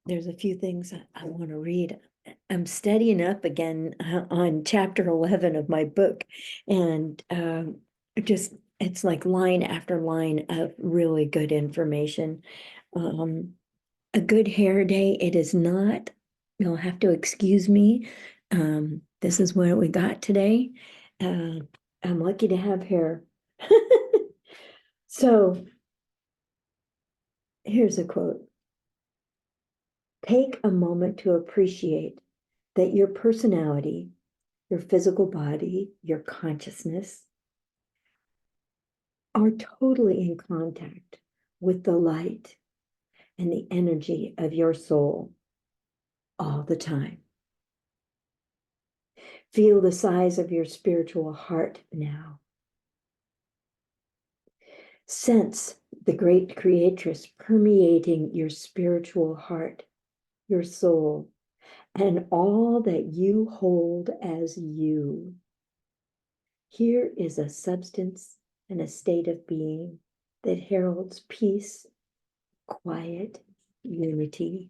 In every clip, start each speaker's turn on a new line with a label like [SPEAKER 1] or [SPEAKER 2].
[SPEAKER 1] There's a few things I want to read. I'm studying up again on chapter 11 of my book, and it's like line after line of really good information. A good hair day, it is not. You'll have to excuse me. This is what we got today. Uh, I'm lucky to have hair. So here's a quote. Take a moment to appreciate that your personality, your physical body, your consciousness are totally in contact with the light and the energy of your soul all the time. Feel the size of your spiritual heart now. Sense the great creatress permeating your spiritual heart, your soul, and all that you hold as you. Here is a substance and a state of being that heralds peace, quiet, unity.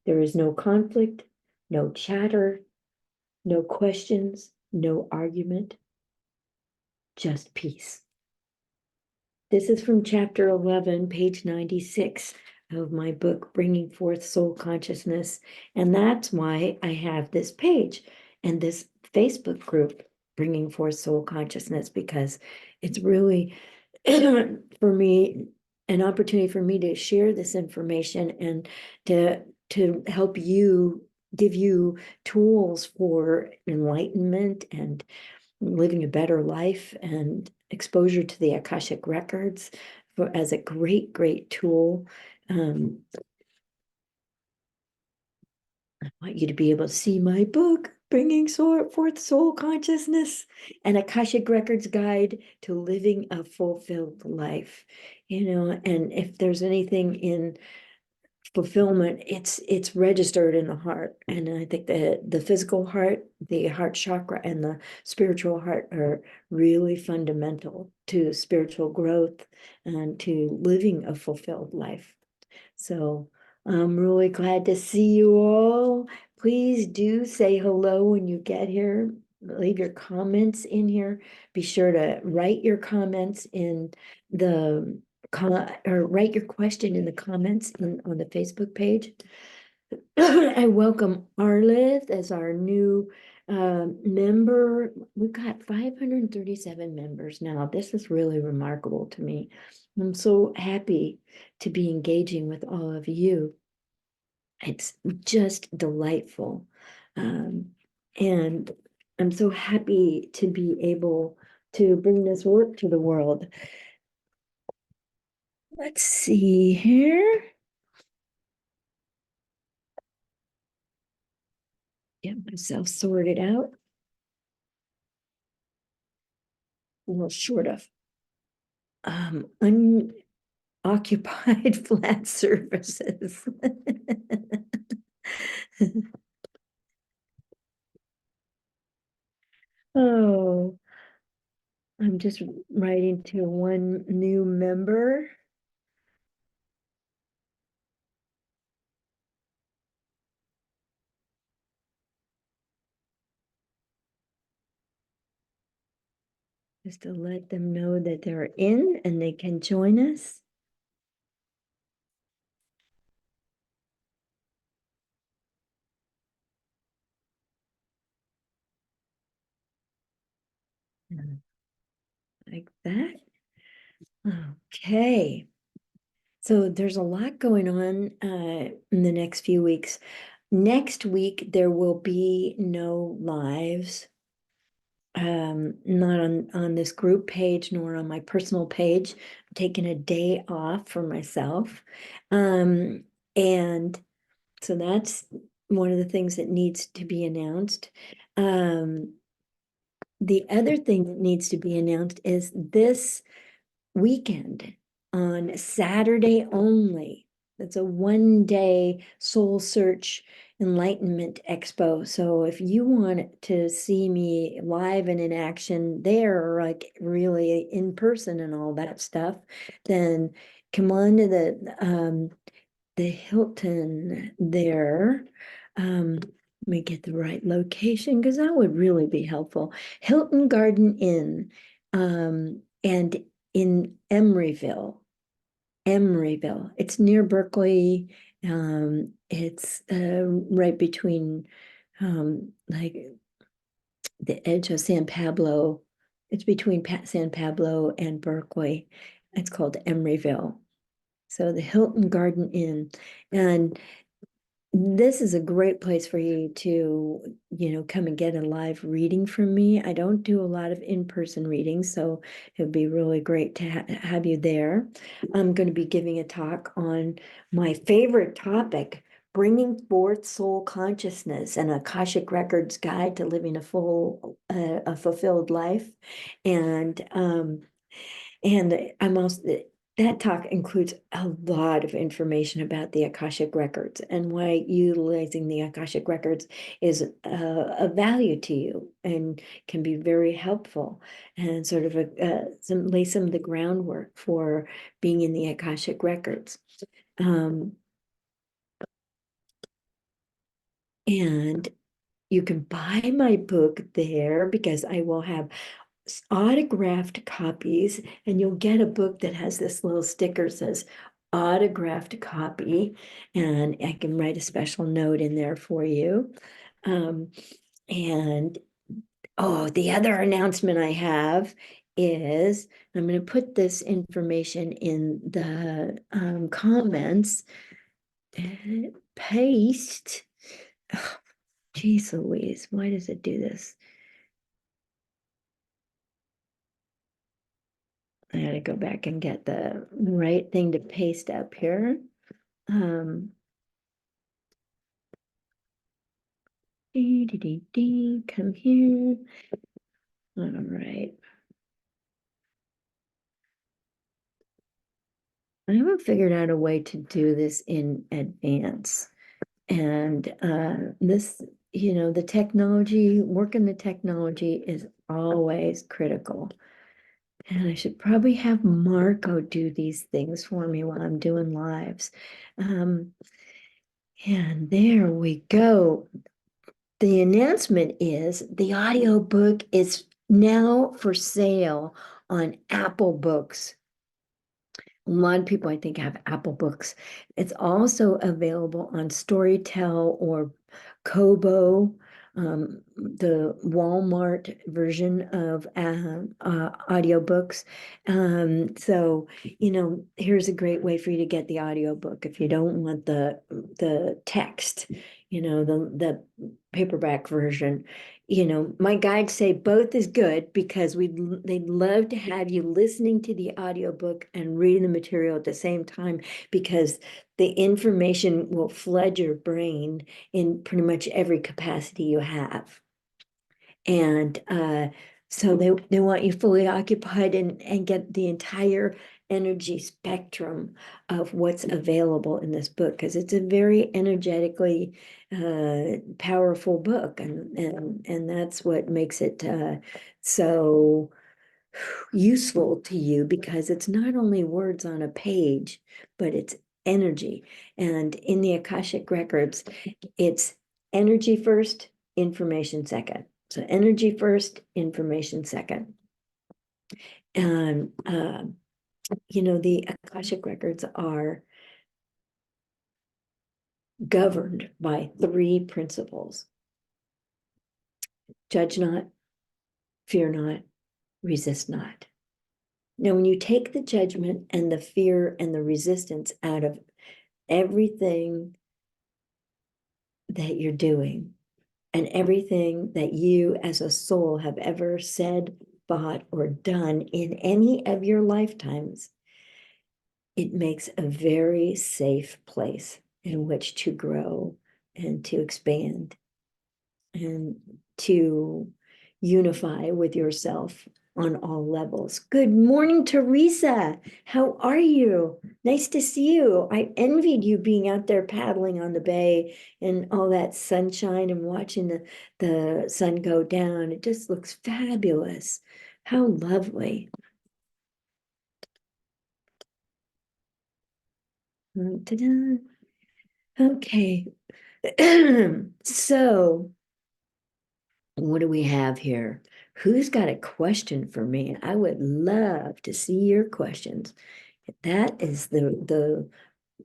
[SPEAKER 1] There is no conflict, no chatter, no questions, no argument, just peace. This is from chapter 11, page 96 of my book, Bringing Forth Soul Consciousness. And that's why I have this page and this Facebook group, Bringing Forth Soul Consciousness, because it's really, for me, an opportunity for me to share this information and to help you, give you tools for enlightenment and living a better life, and exposure to the Akashic Records as a great, great tool. I want you to be able to see my book, Bringing Forth Soul Consciousness, an Akashic Records Guide to Living a Fulfilled Life. And if there's anything in fulfillment, it's registered in the heart. And I think that the physical heart, the heart chakra, and the spiritual heart are really fundamental to spiritual growth and to living a fulfilled life. So I'm really glad to see you all. Please do say hello when you get here. Leave your comments in here. Be sure to write your comments in the or write your question in the comments on the Facebook page. I welcome Arlith as our new member. We've got 537 members now. This is really remarkable to me. I'm so happy to be engaging with all of you. It's just delightful. And I'm so happy to be able to bring this work to the world. Let's see here. Get myself sorted out. A little short of unoccupied flat surfaces. Oh, I'm just writing to one new member. Just to let them know that they're in and they can join us. Like that. Okay. So there's a lot going on in the next few weeks. Next week, there will be no lives. Not on this group page nor on my personal page. I'm taking a day off for myself. And so that's one of the things that needs to be announced. The other thing that needs to be announced is this weekend on Saturday only. It's a one-day soul search enlightenment expo. So if you want to see me live and in action there, like really in person and all that stuff, then come on to the the Hilton there. Let me get the right location because that would really be helpful. Hilton Garden Inn, and in Emeryville. Emeryville. It's near Berkeley. It's right between like the edge of San Pablo. It's between San Pablo and Berkeley. It's called Emeryville. So the Hilton Garden Inn. And this is a great place for you to, come and get a live reading from me. I don't do a lot of in-person readings, so it would be really great to have you there. I'm going to be giving a talk on my favorite topic, bringing forth soul consciousness, and Akashic Records guide to living a fulfilled life. And I'm also, that talk includes a lot of information about the Akashic Records and why utilizing the Akashic Records is a value to you and can be very helpful, and sort of lay some of the groundwork for being in the Akashic Records. And you can buy my book there because I will have autographed copies, and you'll get a book that has this little sticker that says autographed copy, and I can write a special note in there for you. And the other announcement I have is I'm going to put this information in the comments. Paste. Oh, geez Louise, why does it do this? I gotta go back and get the right thing to paste up here. Come here. All right. I haven't figured out a way to do this in advance. And this, the technology, working the technology is always critical. And I should probably have Marco do these things for me while I'm doing lives. And there we go. The announcement is the audiobook is now for sale on Apple Books. A lot of people, I think, have Apple Books. It's also available on Storytel or Kobo, the Walmart version of audiobooks. So, here's a great way for you to get the audiobook if you don't want the text, the paperback version. My guides say both is good because they'd love to have you listening to the audiobook and reading the material at the same time, because the information will flood your brain in pretty much every capacity you have. And so they want you fully occupied and get the entire energy spectrum of what's available in this book, because it's a very energetically powerful book, and that's what makes it so useful to you, because it's not only words on a page, but it's energy. And in the Akashic Records, it's energy first, information second. So energy first, information second. And the Akashic Records are governed by three principles: judge not, fear not, resist not. Now, when you take the judgment and the fear and the resistance out of everything that you're doing and everything that you as a soul have ever said, thought, or done in any of your lifetimes, it makes a very safe place in which to grow and to expand and to unify with yourself on all levels. Good morning, Teresa. How are you? Nice to see you. I envied you being out there paddling on the bay and all that sunshine and watching the sun go down. It just looks fabulous. How lovely. Ta-da. Okay. So, what do we have here? Who's got a question for me? I would love to see your questions. That is the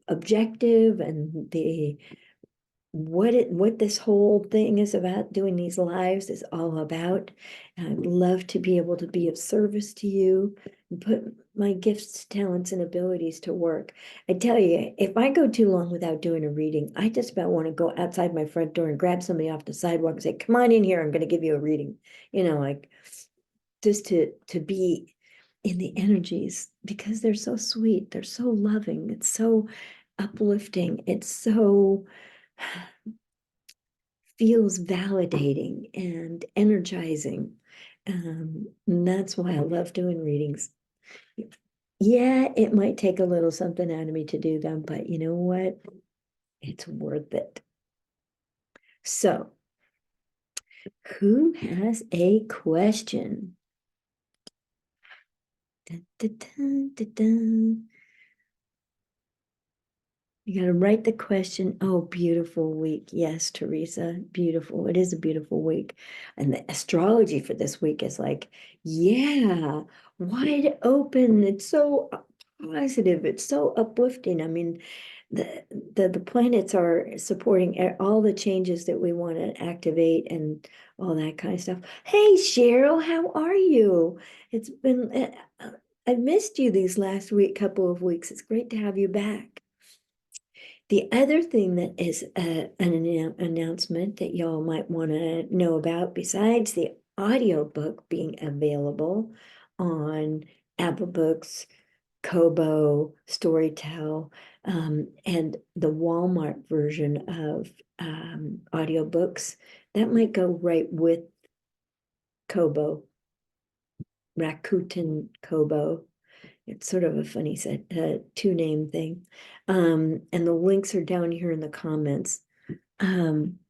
[SPEAKER 1] objective and the what this whole thing is about, doing these lives is all about. And I'd love to be able to be of service to you and put my gifts, talents, and abilities to work. I tell you, if I go too long without doing a reading, I just about want to go outside my front door and grab somebody off the sidewalk and say, come on in here, I'm going to give you a reading. Like just to be in the energies because they're so sweet, they're so loving, it's so uplifting, it's so feels validating and energizing. And that's why I love doing readings. Yeah, it might take a little something out of me to do them, but you know what? It's worth it. So, who has a question? Dun, dun, dun, dun, dun. You got to write the question. Oh, beautiful week. Yes, Teresa, beautiful. It is a beautiful week. And the astrology for this week is like, yeah, wide open. It's so positive. It's so uplifting. I mean, the planets are supporting all the changes that we want to activate and all that kind of stuff. Hey, Cheryl, how are you? It's been, I've missed you these last couple of weeks. It's great to have you back. The other thing that is an announcement that y'all might want to know about, besides the audiobook being available on Apple Books, Kobo, Storytel, and the Walmart version of audiobooks, that might go right with Kobo, Rakuten Kobo. It's sort of a funny two name thing. And the links are down here in the comments. Um,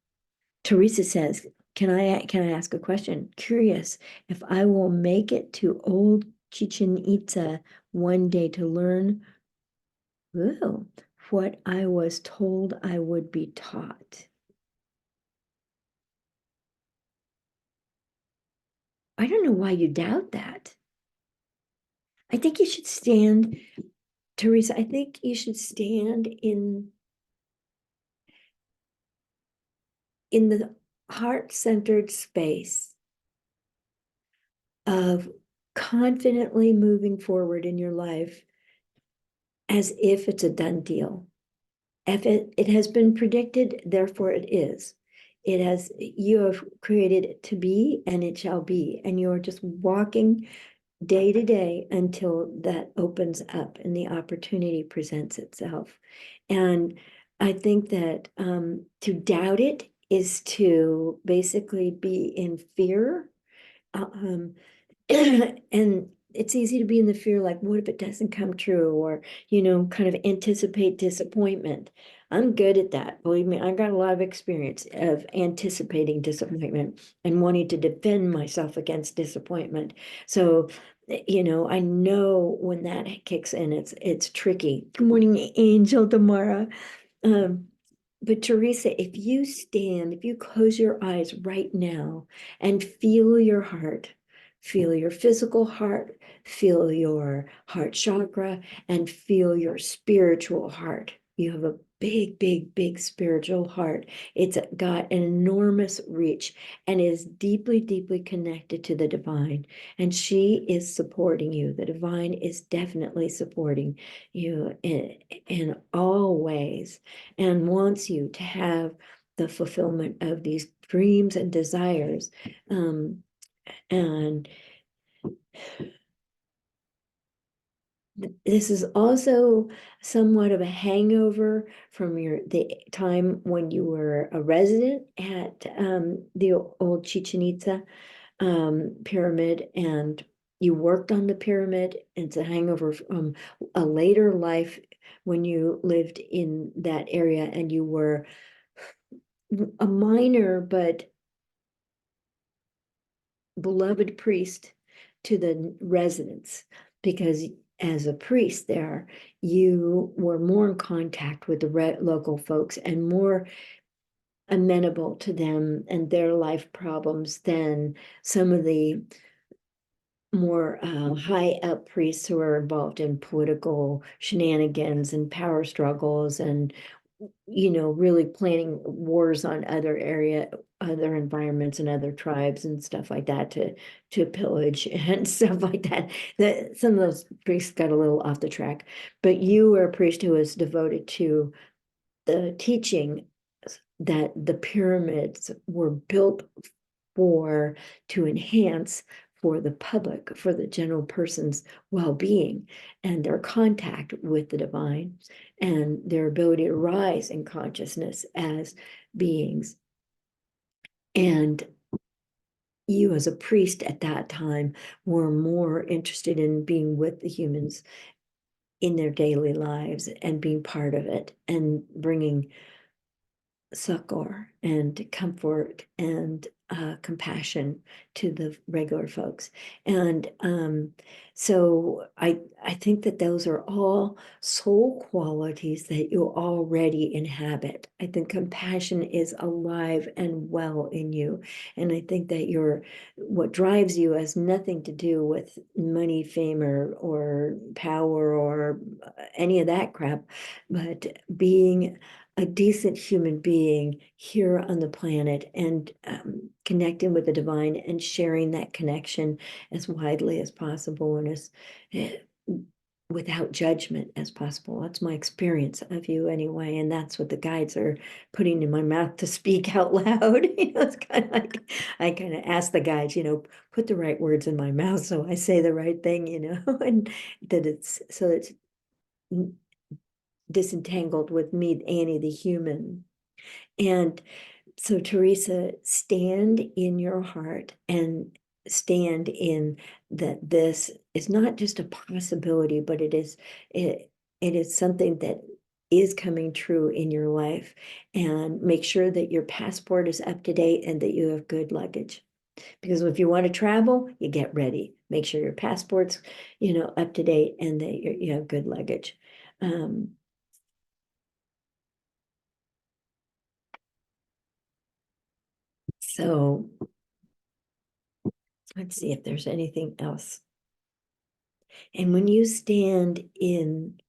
[SPEAKER 1] Teresa says, can I ask a question? Curious if I will make it to old Chichen Itza one day to learn what I was told I would be taught. I don't know why you doubt that. I think you should stand, Teresa, I think you should stand in the heart-centered space of confidently moving forward in your life as if it's a done deal. If it has been predicted, therefore it is. You have created it to be, and it shall be. And you are just walking day to day until that opens up and the opportunity presents itself. And I think that to doubt it is to basically be in fear. Um, and it's easy to be in the fear, like, what if it doesn't come true? Or, kind of anticipate disappointment. I'm good at that. Believe me, I got a lot of experience of anticipating disappointment and wanting to defend myself against disappointment. So, I know when that kicks in, it's tricky. Good morning, Angel Tamara. Um, but Teresa, if you close your eyes right now and feel your heart, feel your physical heart, feel your heart chakra, and feel your spiritual heart. You have a big, big, big spiritual heart. It's got an enormous reach and is deeply, deeply connected to the divine. And she is supporting you. The divine is definitely supporting you in all ways and wants you to have the fulfillment of these dreams and desires. And this is also somewhat of a hangover from the time when you were a resident at the old Chichen Itza pyramid, and you worked on the pyramid. It's a hangover from a later life when you lived in that area and you were a minor but beloved priest to the residents, because as a priest there, you were more in contact with the local folks and more amenable to them and their life problems than some of the more high up priests who are involved in political shenanigans and power struggles and really planning wars on other environments and other tribes and stuff like that to pillage and stuff like that. That some of those priests got a little off the track, but you were a priest who was devoted to the teaching that the pyramids were built for to enhance for the public, for the general person's well-being and their contact with the divine and their ability to rise in consciousness as beings. And you as a priest at that time were more interested in being with the humans in their daily lives and being part of it and bringing succor and comfort and compassion to the regular folks. And so I think that those are all soul qualities that you already inhabit. I think compassion is alive and well in you. And I think that what drives you has nothing to do with money, fame, or power or any of that crap, but being a decent human being here on the planet and connecting with the divine and sharing that connection as widely as possible and as without judgment as possible. That's my experience of you anyway, and that's what the guides are putting in my mouth to speak out loud. It's kind of like I kind of ask the guides, put the right words in my mouth so I say the right thing, and that it's so it's disentangled with me, Annie the human. And so, Teresa, stand in your heart and stand in that this is not just a possibility, but it is something that is coming true in your life. And make sure that your passport is up to date and that you have good luggage. Because if you want to travel, you get ready. Make sure your passport's, up to date and that you have good luggage. So let's see if there's anything else. And when you stand in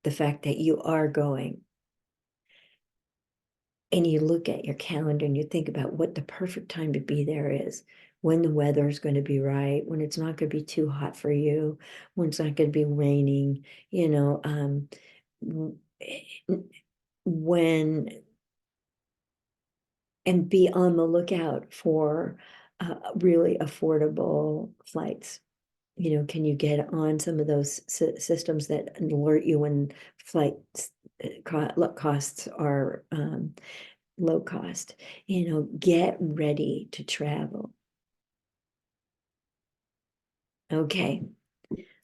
[SPEAKER 1] the fact that you are going and you look at your calendar and you think about what the perfect time to be there is, when the weather is going to be right, when it's not going to be too hot for you, when it's not going to be raining, when and be on the lookout for really affordable flights. Can you get on some of those systems that alert you when flights costs are low cost? Get ready to travel. Okay,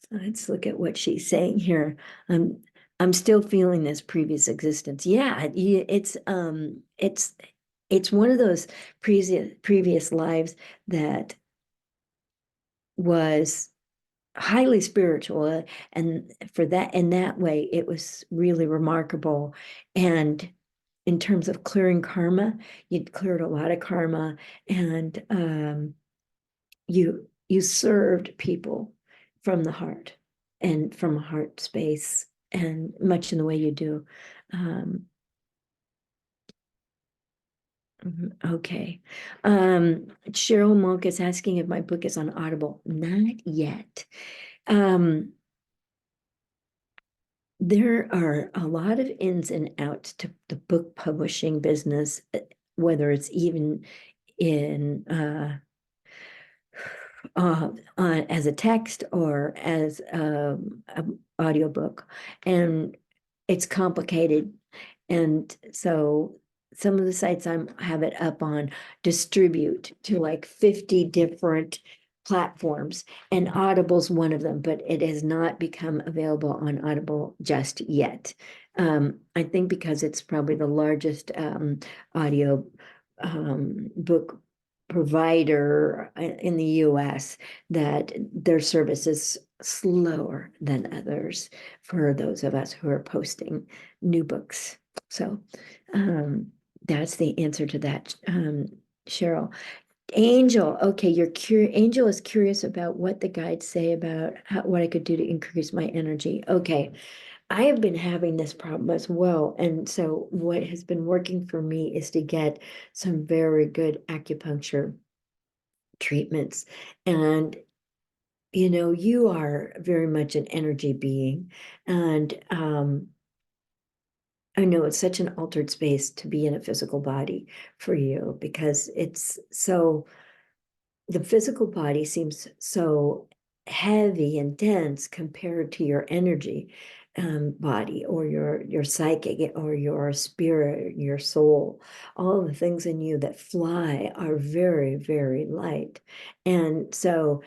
[SPEAKER 1] let's look at what she's saying here. I'm still feeling this previous existence. Yeah, it's one of those previous lives that was highly spiritual, and for that in that way it was really remarkable. And in terms of clearing karma, you'd cleared a lot of karma, and you served people from the heart and from a heart space, and much in the way you do. Okay. Cheryl Monk is asking if my book is on Audible. Not yet. There are a lot of ins and outs to the book publishing business, whether it's even in as a text or as an audiobook, and it's complicated. And so some of the sites I have it up on distribute to like 50 different platforms, and Audible's one of them, but it has not become available on Audible just yet. I think because it's probably the largest audio book provider in the US that their service is slower than others for those of us who are posting new books. So that's the answer to that, Cheryl. Angel, okay, Angel is curious about what the guides say about what I could do to increase my energy. Okay, I have been having this problem as well. And so what has been working for me is to get some very good acupuncture treatments. And you are very much an energy being. And I know it's such an altered space to be in a physical body for you because the physical body seems so heavy and dense compared to your energy body or your psychic or your spirit, your soul. All the things in you that fly are very, very light. And so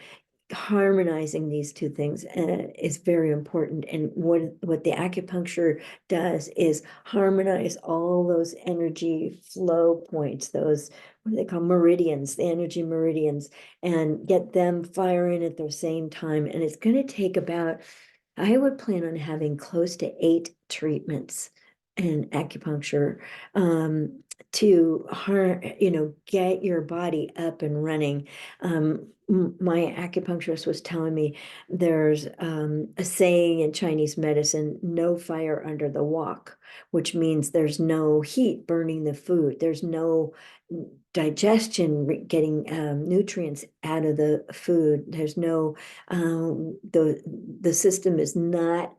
[SPEAKER 1] harmonizing these two things is very important. And what the acupuncture does is harmonize all those energy flow points, those what do they call meridians, the energy meridians, and get them firing at the same time. And it's going to take about, I would plan on having close to 8 treatments in acupuncture to get your body up and running. My acupuncturist was telling me there's a saying in Chinese medicine, no fire under the wok, which means there's no heat burning the food. There's no digestion getting nutrients out of the food. There's no, the system is not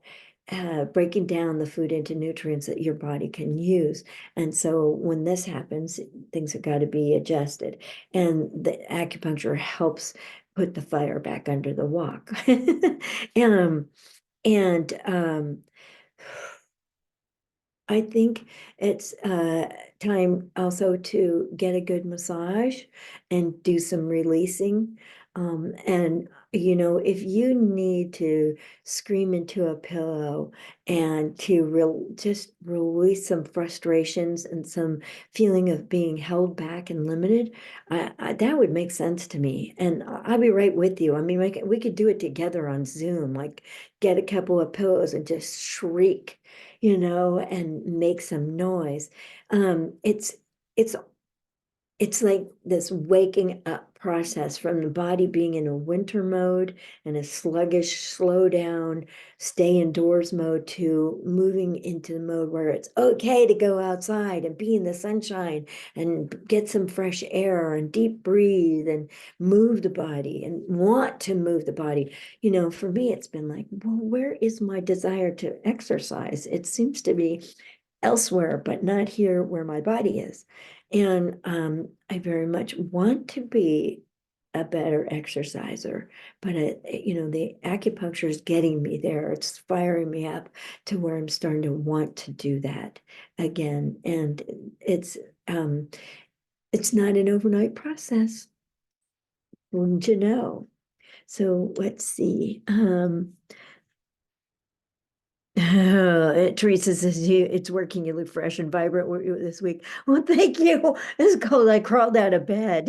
[SPEAKER 1] breaking down the food into nutrients that your body can use. And so when this happens, things have got to be adjusted. And the acupuncture helps put the fire back under the wok. And I think it's time also to get a good massage and do some releasing. And, if you need to scream into a pillow and to just release some frustrations and some feeling of being held back and limited, that would make sense to me. And I'll be right with you. I mean, we could do it together on Zoom, like get a couple of pillows and just shriek and make some noise. It's it's like this waking up process from the body being in a winter mode and a sluggish, slow down, stay indoors mode to moving into the mode where it's okay to go outside and be in the sunshine and get some fresh air and deep breathe and move the body and want to move the body. For me, it's been like, well, where is my desire to exercise? It seems to be elsewhere, but not here where my body is. And I very much want to be a better exerciser, but the acupuncture is getting me there. It's firing me up to where I'm starting to want to do that again. And it's not an overnight process, wouldn't you know? So let's see. Teresa says it's working. You look fresh and vibrant this week. Well, thank you. It's cold. I crawled out of bed,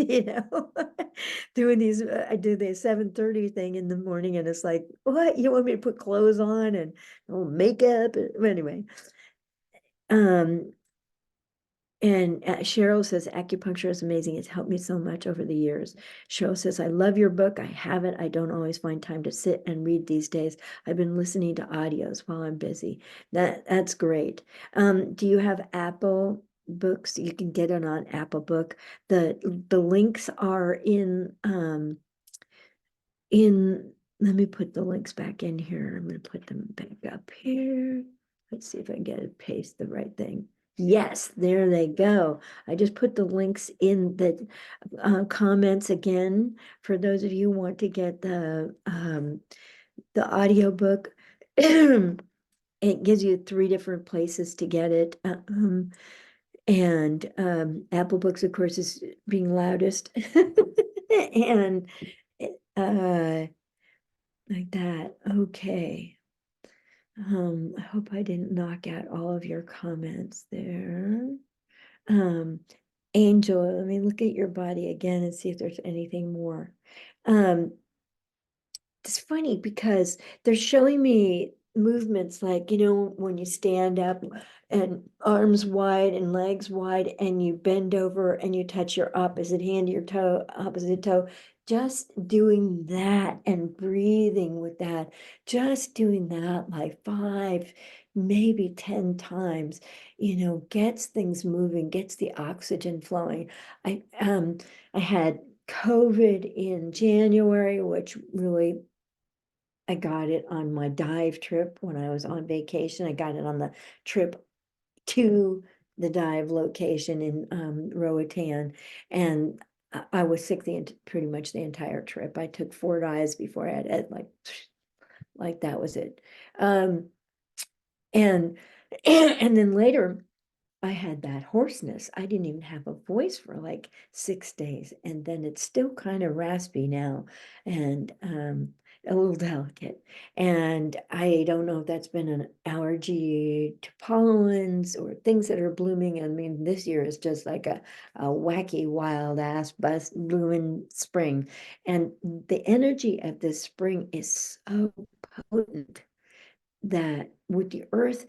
[SPEAKER 1] doing these. I do the 7:30 thing in the morning, and it's like, what? You want me to put clothes on and makeup? Anyway, um, and Cheryl says, acupuncture is amazing. It's helped me so much over the years. Cheryl says, I love your book. I have it. I don't always find time to sit and read these days. I've been listening to audios while I'm busy. That's great. Do you have Apple books? You can get it on Apple Book. The links are let me put the links back in here. I'm going to put them back up here. Let's see if I can get it, paste the right thing. Yes, there they go. I just put the links in the comments again for those of you who want to get the audiobook. It gives you 3 different places to get it. And Apple Books, of course, is being loudest. And like that. Okay. I hope I didn't knock out all of your comments there. Um, Angel, let me look at your body again and see if there's anything more. Um, it's funny because they're showing me movements like, when you stand up and arms wide and legs wide and you bend over and you touch your opposite hand to your toe, opposite toe. Just doing that and breathing with that, just doing that like 5, maybe 10 times, gets things moving, gets the oxygen flowing. I had COVID in January, which really, I got it on my dive trip when I was on vacation. I got it on the trip to the dive location in Roatan, and I was sick pretty much the entire trip. I took 4 dives before I had it, like that was it. Um, and and then later I had that hoarseness. I didn't even have a voice for like 6 days. And then it's still kind of raspy now and a little delicate. And I don't know if that's been an allergy to pollens or things that are blooming. I mean, this year is just like a wacky, wild ass bust blooming spring. And the energy of this spring is so potent that with the earth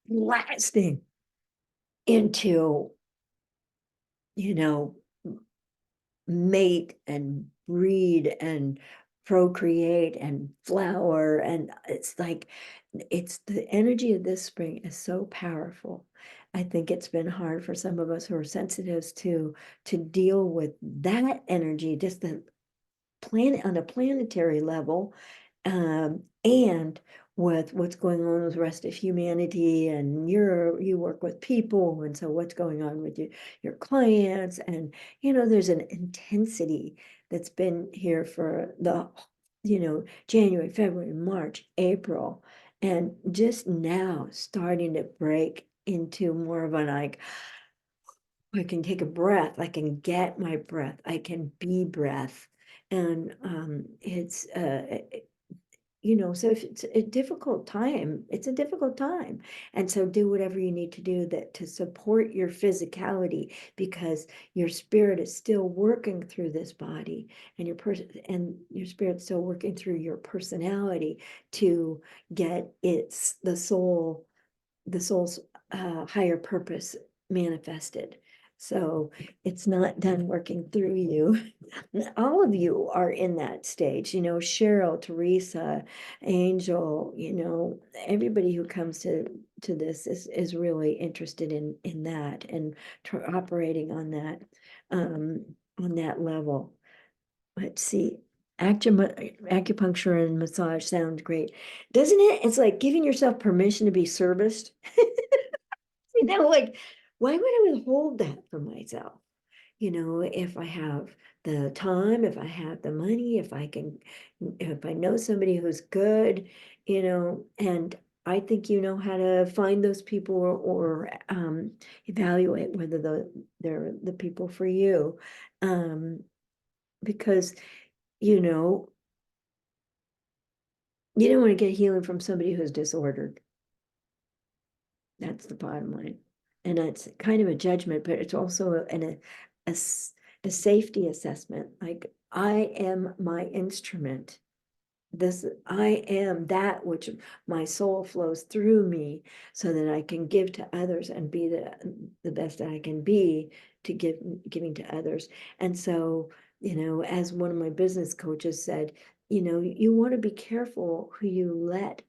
[SPEAKER 1] blasting into, you know, mate and breed and procreate and flower. And it's like, it's the energy of this spring is so powerful. I think it's been hard for some of us who are sensitives to deal with that energy, just the planet on a planetary level, and with what's going on with the rest of humanity. And you work with people, and so what's going on with your clients, and there's an intensity that's been here for the January, February, March, April, and just now starting to break into more of an like, I can take a breath, I can get my breath, I can be breath. And it's so if it's a difficult time, it's a difficult time. And so do whatever you need to do that to support your physicality, because your spirit is still working through this body, and your spirit's still working through your personality to get the soul's higher purpose manifested. So it's not done working through you. All of you are in that stage, Cheryl, Teresa, Angel, everybody who comes to this is really interested in that and operating on that level. Let's see. Acupuncture and massage sound great, doesn't it? It's like giving yourself permission to be serviced. Like, why would I withhold that from myself? If I have the time, if I have the money, if I know somebody who's good, and I think you know how to find those people, or evaluate whether they're the people for you. Because, you know, you don't want to get healing from somebody who's disordered. That's the bottom line. And it's kind of a judgment, but it's also a safety assessment. Like, I am my instrument. I am that which my soul flows through me, so that I can give to others and be the best that I can be to giving to others. And so, as one of my business coaches said, you want to be careful who you let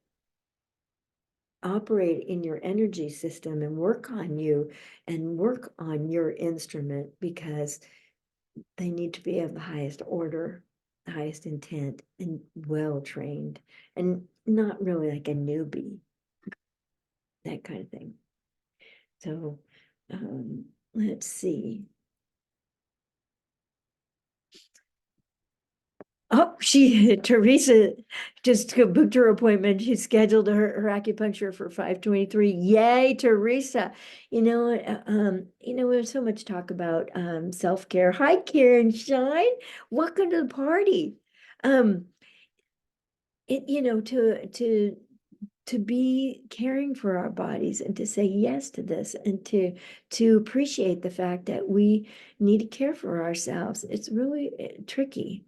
[SPEAKER 1] operate in your energy system and work on you and work on your instrument, because they need to be of the highest order, the highest intent, and well trained, and not really like a newbie, that kind of thing. So let's see. Oh, Teresa just booked her appointment. She scheduled her acupuncture for 5/23. Yay, Teresa. There's so much talk about self-care. Hi, Karen Shine. Welcome to the party. Um, to to be caring for our bodies and to say yes to this and to appreciate the fact that we need to care for ourselves. It's really tricky.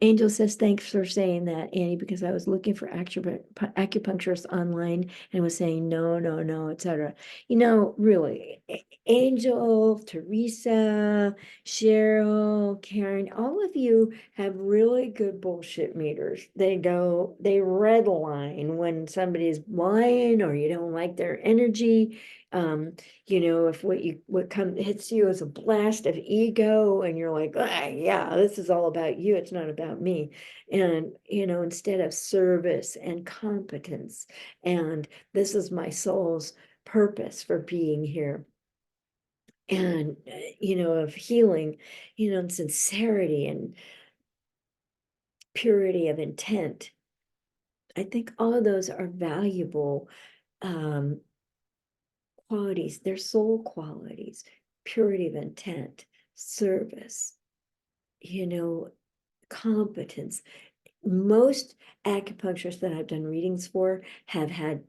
[SPEAKER 1] Angel says, thanks for saying that, Annie, because I was looking for acupuncturists online and was saying, no, no, no, etc. You know, really, Angel, Teresa, Cheryl, Karen, all of you have really good bullshit meters. They red line when somebody's lying or you don't like their energy. You know, if what hits you is a blast of ego and you're like, ah, yeah, this is all about you, it's not about me. And, you know, instead of service and competence, and this is my soul's purpose for being here. And, you know, of healing, you know, and sincerity and purity of intent. I think all of those are valuable qualities, they're soul qualities, purity of intent, service, you know, competence. Most acupuncturists that I've done readings for have had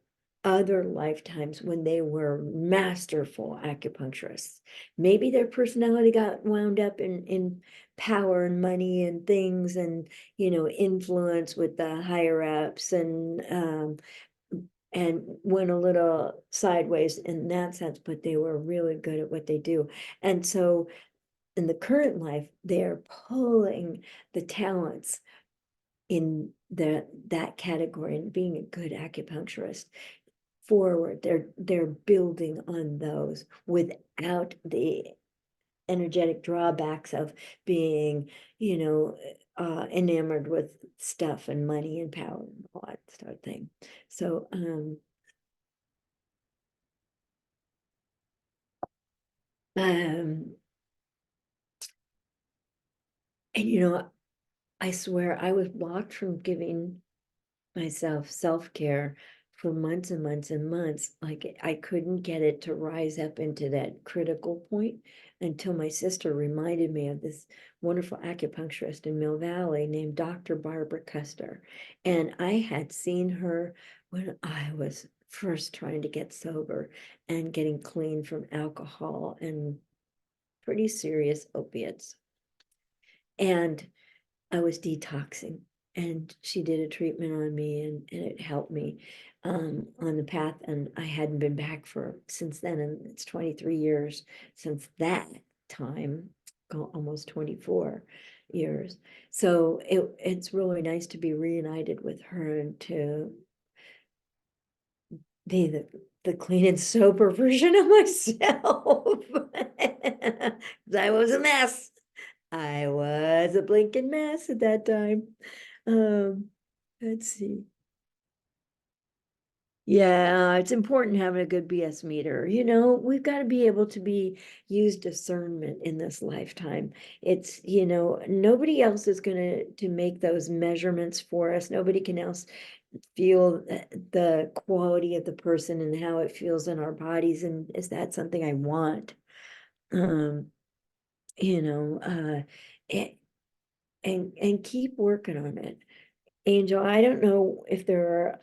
[SPEAKER 1] other lifetimes when they were masterful acupuncturists. Maybe their personality got wound up in power and money and things and, you know, influence with the higher ups and went a little sideways in that sense, but they were really good at what they do. And so in the current life, they're pulling the talents in that category and being a good acupuncturist forward. They're building on those without the energetic drawbacks of being, you know, enamored with stuff and money and power and all that sort of thing. So and you know, I swear I was blocked from giving myself self-care for months and months and months. Like I couldn't get it to rise up into that critical point until my sister reminded me of this wonderful acupuncturist in Mill Valley named Dr. Barbara Custer. And I had seen her when I was first trying to get sober and getting clean from alcohol and pretty serious opiates. And I was detoxing and she did a treatment on me and it helped me on the path. And I hadn't been back for since then. And it's 23 years since that time, almost 24 years. So it's really nice to be reunited with her and to be the clean and sober version of myself. I was a mess. I was a blinking mess at that time. Um, let's see. Yeah, it's important having a good BS meter. You know, we've got to be able to use discernment in this lifetime. It's, you know, nobody else is gonna to make those measurements for us. Nobody can else feel the quality of the person and how it feels in our bodies. And is that something I want? Um, you know, it, and keep working on it. Angel, I don't know if there are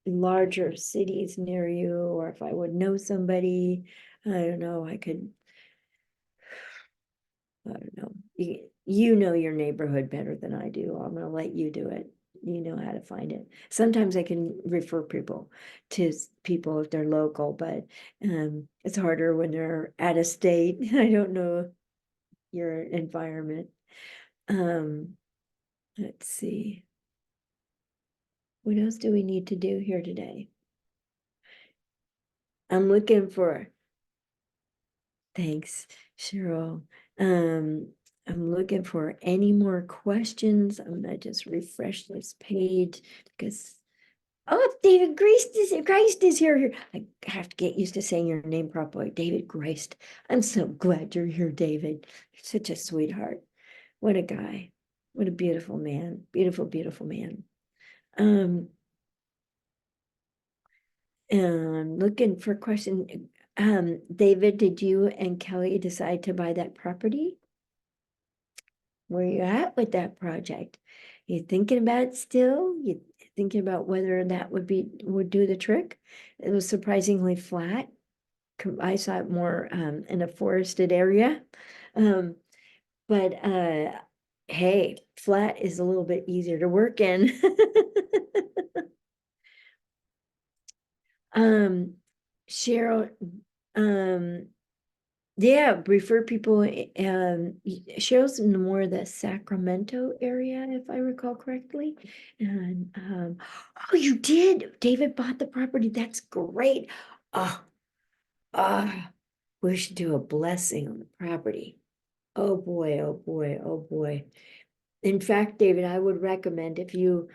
[SPEAKER 1] larger cities near you or if I would know somebody. I don't know. I don't know. You know your neighborhood better than I do. I'm going to let you do it. You know how to find it. Sometimes I can refer people to people if they're local, but it's harder when they're out of state. I don't know your environment. Um, let's see. What else do we need to do here today? I'm looking for, thanks, Cheryl. I'm looking for any more questions. I'm gonna just refresh this page because, oh, David Christ is here. I have to get used to saying your name properly. David Christ. I'm so glad you're here, David. You're such a sweetheart. What a guy. What a beautiful man. Beautiful, beautiful man. Um, looking for a question. David, did you and Kelly decide to buy that property? Where you at with that project? You thinking about it still? You thinking about whether that would do the trick. It was surprisingly flat. I saw it more in a forested area. But hey, flat is a little bit easier to work in. Cheryl, yeah, refer people, Cheryl's in more the Sacramento area, if I recall correctly. And, oh, you did, David bought the property, that's great. Oh, we should do a blessing on the property. Oh, boy, oh, boy, oh, boy. In fact, David, I would recommend if you,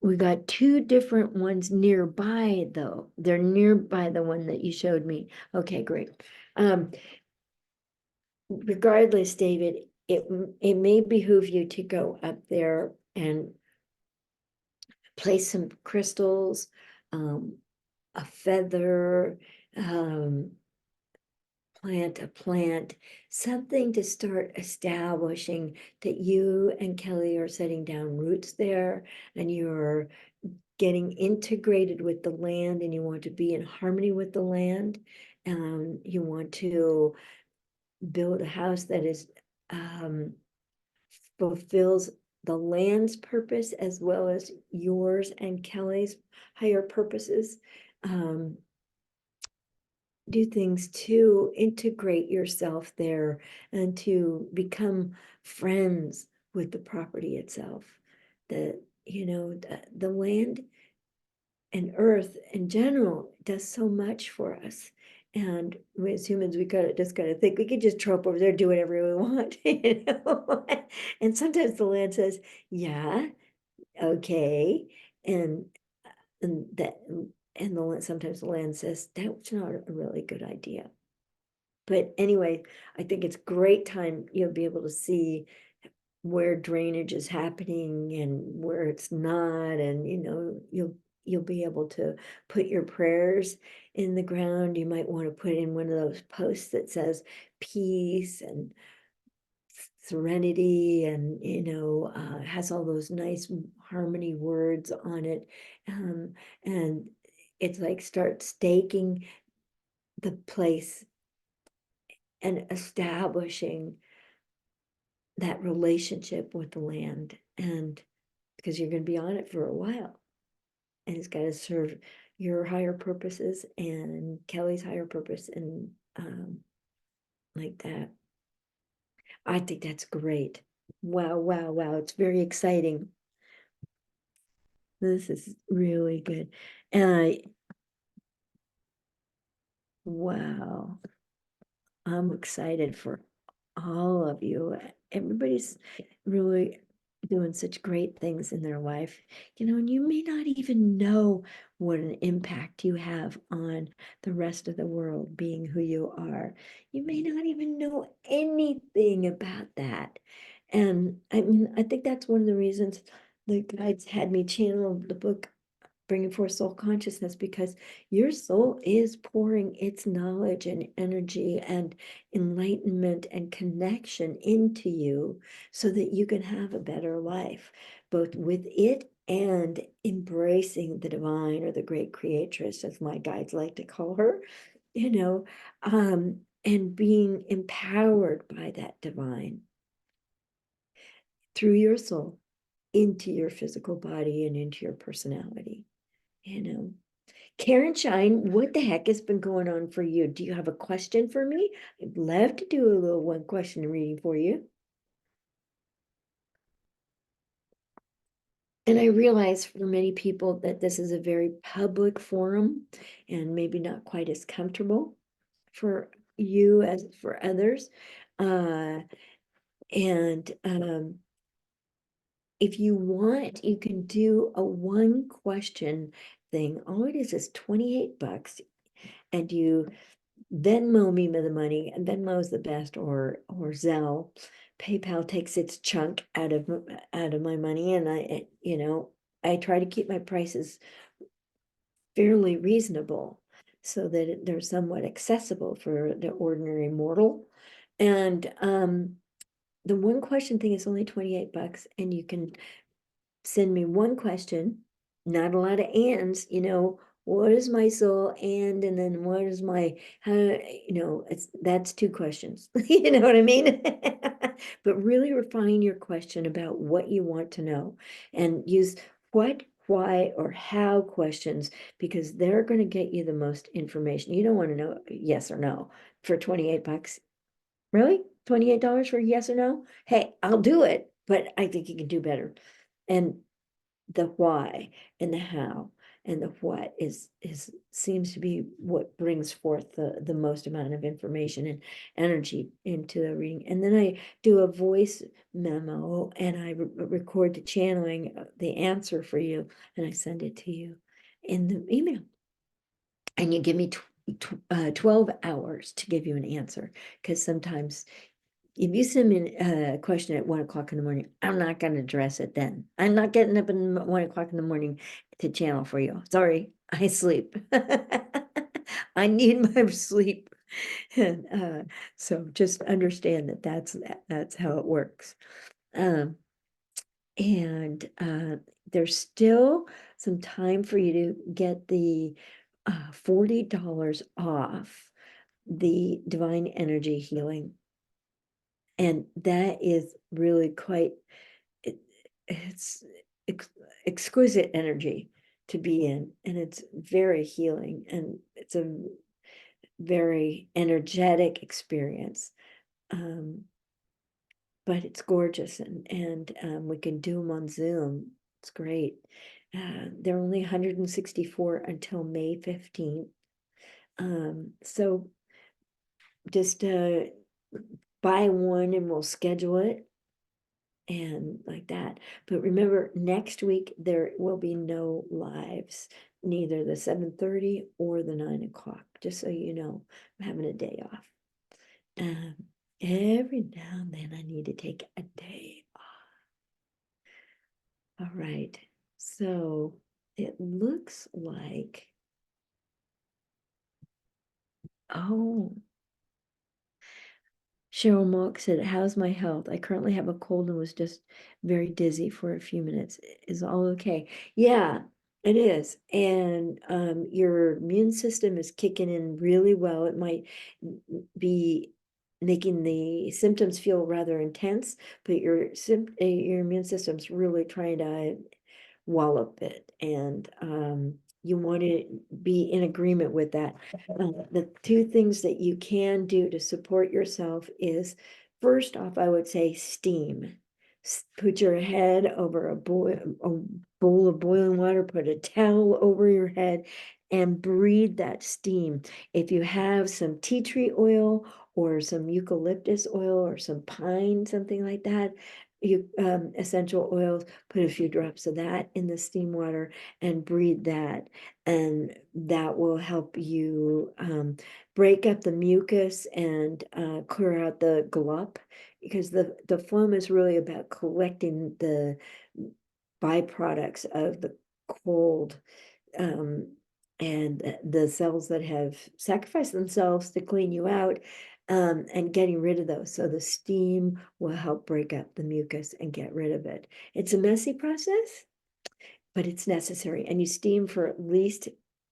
[SPEAKER 1] we got two different ones nearby though. They're nearby the one that you showed me. Okay, great. Regardless, David, it may behoove you to go up there and place some crystals, a feather, plant a plant, something to start establishing that you and Kelly are setting down roots there and you're getting integrated with the land and you want to be in harmony with the land. You want to build a house that is fulfills the land's purpose as well as yours and Kelly's higher purposes. Do things to integrate yourself there and to become friends with the property itself. The land and earth in general does so much for us. And we, as humans, we just gotta think we could just trope over there, do whatever we want, And sometimes the land says, yeah, okay. And and that and the land, sometimes the land says that's not a really good idea. But anyway, I think it's great time you'll be able to see where drainage is happening and where it's not, and you'll be able to put your prayers in the ground. You might want to put in one of those posts that says peace and serenity, and has all those nice harmony words on it, and it's like start staking the place and establishing that relationship with the land, and because you're going to be on it for a while, and it's got to serve your higher purposes and Kelly's higher purpose, and like that. I think that's great. Wow, wow, wow. It's very exciting. This is really good. Wow. I'm excited for all of you. Everybody's really doing such great things in their life, and you may not even know what an impact you have on the rest of the world being who you are. You may not even know anything about that. And I mean, I think that's one of the reasons the guides had me channel the book Bringing Forth Soul Consciousness, because your soul is pouring its knowledge and energy and enlightenment and connection into you so that you can have a better life, both with it and embracing the divine, or the great creatress, as my guides like to call her, and being empowered by that divine through your soul into your physical body and into your personality. Karen Shine, what the heck has been going on for you? Do you have a question for me? I'd love to do a little one question reading for you. And I realize for many people that this is a very public forum and maybe not quite as comfortable for you as for others. And if you want, you can do a one question thing. All it is $28, and you Venmo me the money, and Venmo is the best, or Zelle. PayPal takes its chunk out of my money, and I try to keep my prices fairly reasonable so that they're somewhat accessible for the ordinary mortal. And the one question thing is only $28, and you can send me one question, not a lot of ands, what is my soul and then what is my, how, that's two questions. You know what I mean? But really refine your question about what you want to know and use what, why, or how questions, because they're going to get you the most information. You don't want to know yes or no for 28 bucks. Really? $28 for yes or no? Hey, I'll do it, but I think you can do better. And the why and the how and the what is seems to be what brings forth the most amount of information and energy into the reading. And then I do a voice memo and I record the channeling the answer for you, and I send it to you in the email. And you give me 12 hours to give you an answer, because sometimes if you send me a question at 1 o'clock in the morning, I'm not going to address it then. I'm not getting up at 1 o'clock in the morning to channel for you. Sorry, I sleep. I need my sleep. And so just understand that that's how it works. And there's still some time for you to get the $40 off the Divine Energy Healing. And that is really quite, it's exquisite energy to be in, and it's very healing, and it's a very energetic experience. But it's gorgeous, and we can do them on Zoom. It's great. They're only 164 until May 15th. So just buy one and we'll schedule it and like that. But remember, next week there will be no lives, neither the 7:30 or the 9 o'clock, just so you know. I'm having a day off. Every now and then I need to take a day off. All right, so it looks like, oh, Cheryl Mock said, how's my health? I currently have a cold and was just very dizzy for a few minutes. Is all okay? Yeah, it is. And your immune system is kicking in really well. It might be making the symptoms feel rather intense, but your immune system's really trying to wallop it. And you want to be in agreement with that. The two things that you can do to support yourself is, first off, I would say steam. Put your head over a bowl of boiling water, put a towel over your head, and breathe that steam. If you have some tea tree oil or some eucalyptus oil or some pine, something like that, you essential oils, put a few drops of that in the steam water and breathe that, and that will help you break up the mucus and clear out the glup, because the phlegm is really about collecting the byproducts of the cold, and the cells that have sacrificed themselves to clean you out, and getting rid of those. So the steam will help break up the mucus and get rid of it. It's a messy process, but it's necessary. And you steam for at least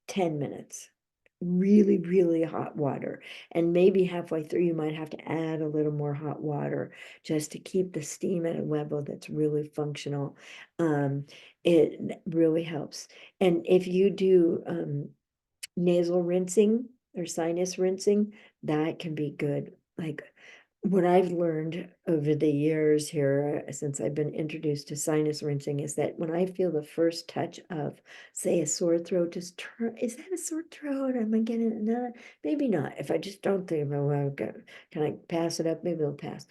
[SPEAKER 1] 10 minutes. Really, really hot water. And maybe halfway through, you might have to add a little more hot water just to keep the steam at a level that's really functional. It really helps. And if you do nasal rinsing or sinus rinsing, that can be good. Like what I've learned over the years here, since I've been introduced to sinus rinsing, is that when I feel the first touch of, say, a sore throat, just turn, is that a sore throat? Am I getting it? No, maybe not. If I just don't think about well, can I pass it up? Maybe it'll pass.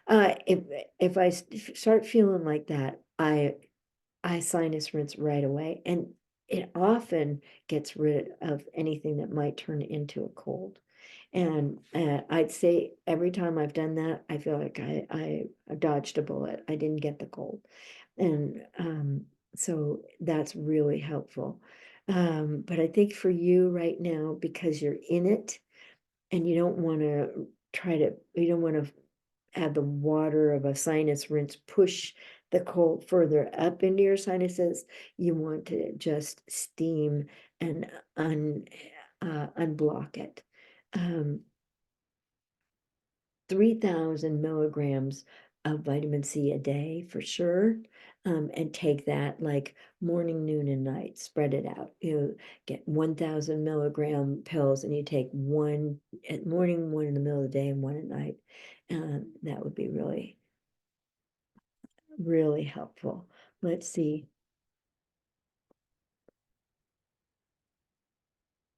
[SPEAKER 1] If I start feeling like that, I sinus rinse right away, and it often gets rid of anything that might turn into a cold. And I'd say every time I've done that, I feel like I dodged a bullet. I didn't get the cold. And so that's really helpful. But I think for you right now, because you're in it and you don't want to have the water of a sinus rinse push the cold further up into your sinuses, you want to just steam and unblock it. 3,000 milligrams of vitamin C a day for sure. And take that like morning, noon, and night. Spread it out. You get 1,000 milligram pills, and you take one at morning, one in the middle of the day, and one at night. That would be really, really helpful. Let's see.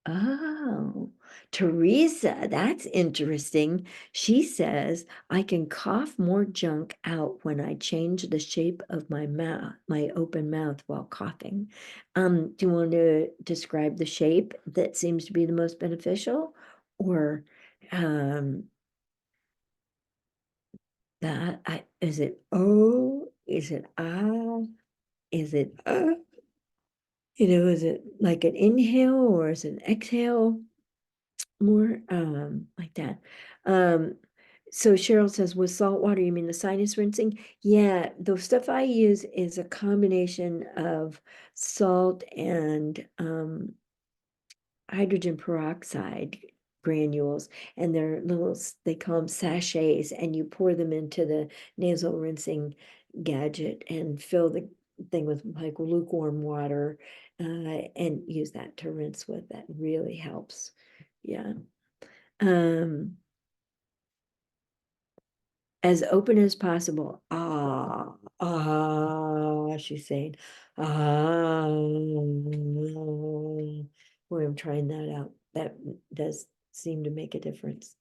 [SPEAKER 1] Oh, Teresa, that's interesting. She says I can cough more junk out when I change the shape of my mouth, my open mouth while coughing. Do you want to describe the shape that seems to be the most beneficial, or is it O? Is it ah? Is it is it like an inhale or is it an exhale? More like that. So Cheryl says, with salt water, you mean the sinus rinsing? Yeah, the stuff I use is a combination of salt and hydrogen peroxide granules, and they're little, they call them sachets, and you pour them into the nasal rinsing gadget and fill the thing with like lukewarm water, and use that to rinse with. That really helps. Yeah. As open as possible. She's saying, Boy, I'm trying that out. That does seem to make a difference.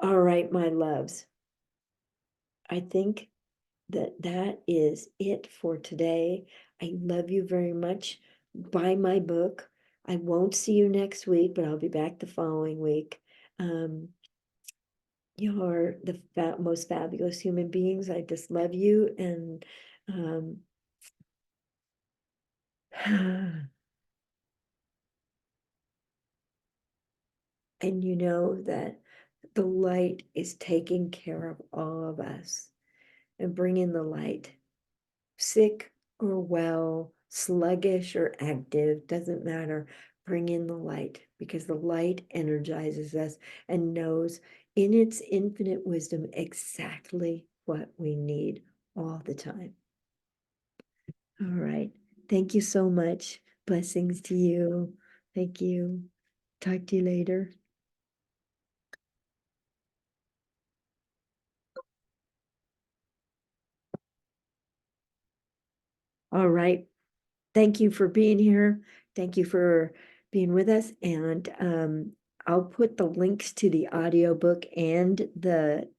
[SPEAKER 1] All right, my loves. I think that is it for today. I love you very much. Buy my book. I won't see you next week, but I'll be back the following week. You're the most fabulous human beings. I just love you. And and you know that the light is taking care of all of us, and bring in the light. Sick or well, sluggish or active, doesn't matter. Bring in the light, because the light energizes us and knows in its infinite wisdom exactly what we need all the time. All right. Thank you so much. Blessings to you. Thank you. Talk to you later. All right. Thank you for being here. Thank you for being with us. And I'll put the links to the audiobook and the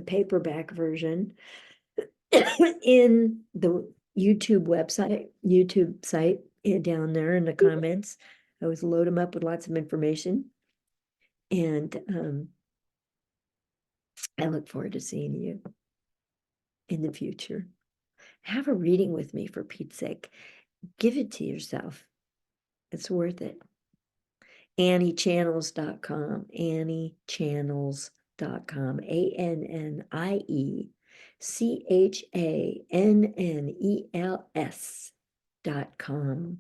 [SPEAKER 1] paperback version in the YouTube site down there in the comments. I always load them up with lots of information. And I look forward to seeing you in the future. Have a reading with me, for Pete's sake. Give it to yourself. It's worth it. AnnieChannels.com. AnnieChannels.com. ANNIECHANNELS.com.